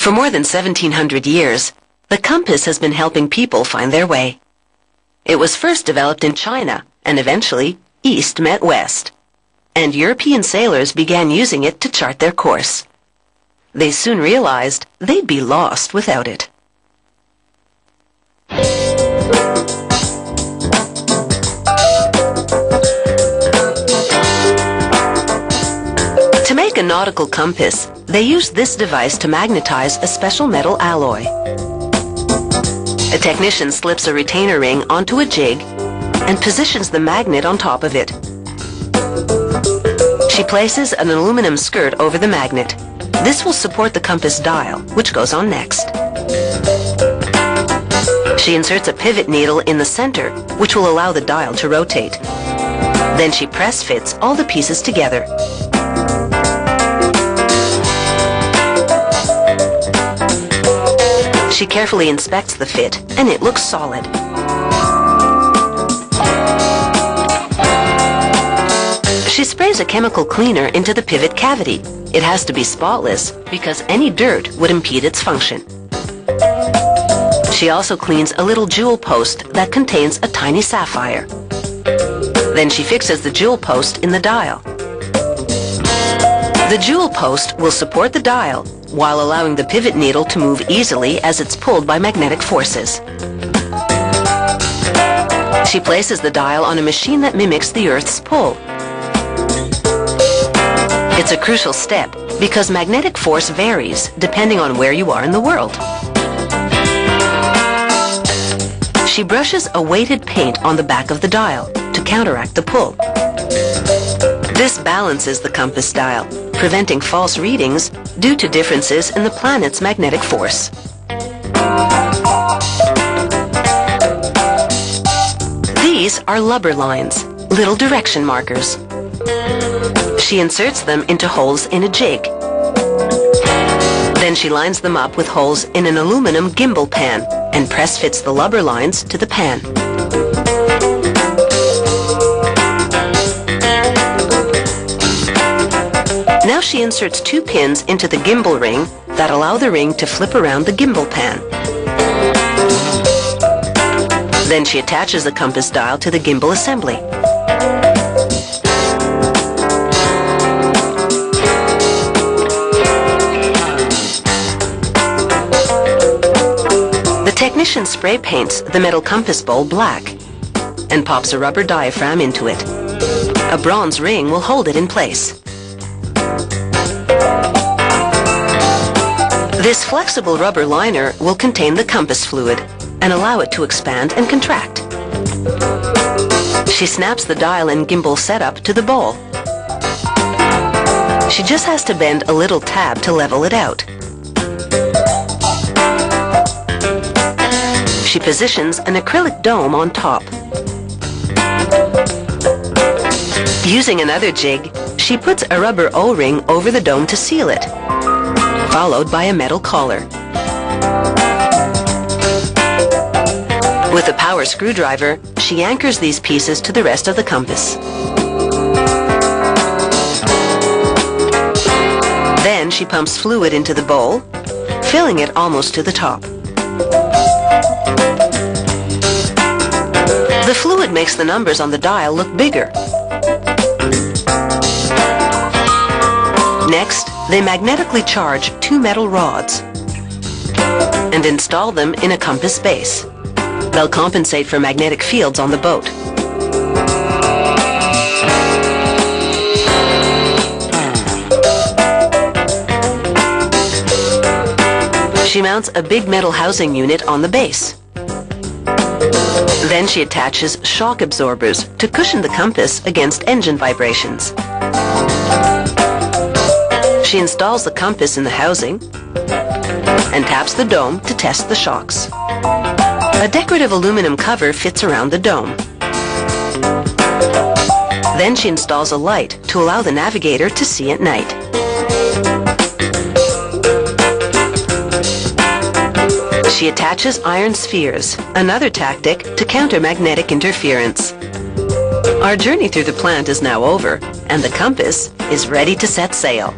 For more than 1,700 years, the compass has been helping people find their way. It was first developed in China, and eventually, East met West. And European sailors began using it to chart their course. They soon realized they'd be lost without it. To make a nautical compass, they used this device to magnetize a special metal alloy. A technician slips a retainer ring onto a jig and positions the magnet on top of it. She places an aluminum skirt over the magnet. This will support the compass dial, which goes on next. She inserts a pivot needle in the center, which will allow the dial to rotate. Then she press fits all the pieces together. She carefully inspects the fit, and it looks solid. She sprays a chemical cleaner into the pivot cavity. It has to be spotless because any dirt would impede its function. She also cleans a little jewel post that contains a tiny sapphire. Then she fixes the jewel post in the dial. The jewel post will support the dial while allowing the pivot needle to move easily as it's pulled by magnetic forces. She places the dial on a machine that mimics the Earth's pull. It's a crucial step because magnetic force varies depending on where you are in the world. She brushes a weighted paint on the back of the dial to counteract the pull. This balances the compass dial, preventing false readings due to differences in the planet's magnetic force. These are lubber lines, little direction markers. She inserts them into holes in a jig. Then she lines them up with holes in an aluminum gimbal pan and press fits the lubber lines to the pan. Now she inserts 2 pins into the gimbal ring that allow the ring to flip around the gimbal pan. Then she attaches the compass dial to the gimbal assembly. The technician spray paints the metal compass bowl black and pops a rubber diaphragm into it. A bronze ring will hold it in place. This flexible rubber liner will contain the compass fluid and allow it to expand and contract. She snaps the dial and gimbal setup to the bowl. She just has to bend a little tab to level it out. She positions an acrylic dome on top. Using another jig, she puts a rubber O-ring over the dome to seal it, followed by a metal collar. With a power screwdriver, she anchors these pieces to the rest of the compass. Then she pumps fluid into the bowl, filling it almost to the top. The fluid makes the numbers on the dial look bigger. Next, they magnetically charge 2 metal rods and install them in a compass base. They'll compensate for magnetic fields on the boat. She mounts a big metal housing unit on the base. Then she attaches shock absorbers to cushion the compass against engine vibrations. She installs the compass in the housing and taps the dome to test the shocks. A decorative aluminum cover fits around the dome. Then she installs a light to allow the navigator to see at night. She attaches iron spheres, another tactic to counter magnetic interference. Our journey through the plant is now over, and the compass is ready to set sail.